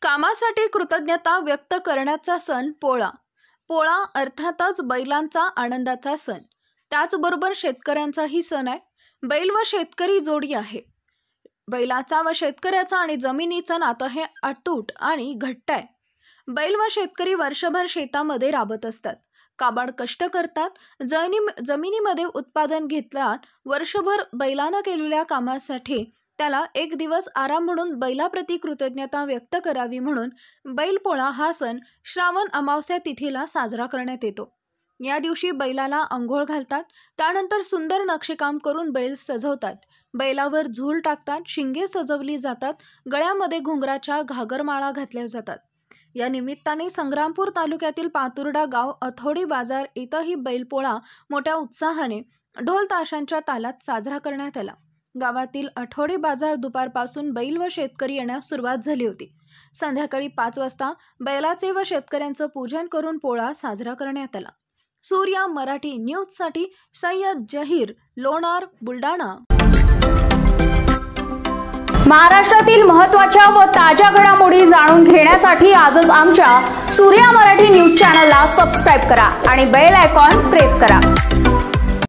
कामासाठी कृतज्ञता व्यक्त करण्याचा सण पोळा। पोळा अर्थातच बैलांचा आनंदाचा सण, त्याचबरोबर शेतकऱ्यांचाही सण आहे। बैल व शेतकरी जोडी आहे। बैलाचा व शेतकऱ्याचा आणि जमिनीचं नातं हे अतूट आणि घट्ट आहे। बैल व शेतकरी वर्षभर शेतामध्ये राबत असतात, काबाड कष्ट करतात, जमिनीमध्ये उत्पादन घेतल्यात। वर्षभर बैलानं केलेल्या कामासाठी त्याला एक दिवस आराम म्हणून बैलाप्रती कृतज्ञता व्यक्त करावी म्हणून बैलपोळा हा सण श्रावण अमावस्या तिथीला साजरा करण्यात येतो। या दिवशी बैलाला अंघोळ घालतात, त्यानंतर सुंदर नक्षीकाम करून बैल सजवतात, बैलावर झूल टाकतात, शिंगे सजवली जातात, गळ्यामध्ये घुंगराच्या घागरमाळा घातल्या जातात। या निमित्ताने संग्रामपूर तालुक्यातील पातुर्डा गाव अथोडी बाजार इथंही बैलपोळा मोठ्या उत्साहाने ढोल ताशांच्या तालात साजरा करण्यात आला। गावातील अठोडी बाजार दुपारपासून बैल व शेतकरी येण्यास सुरुवात झाली होती। संध्याकाळी 5 वाजता बैलाचे व शेतकऱ्यांचं पूजन करून पोळा साजरा करण्यात आला। सूर्या मराठी न्यूजसाठी सय्यद जहीर, लोणार, बुलढाणा। महाराष्ट्रातील महत्त्वाच्या व ताज्या घडामोडी जाणून घेण्यासाठी आजच आमच्या सूर्या मराठी न्यूज चॅनलला सबस्क्राइब करा आणि बेल आयकॉन प्रेस करा।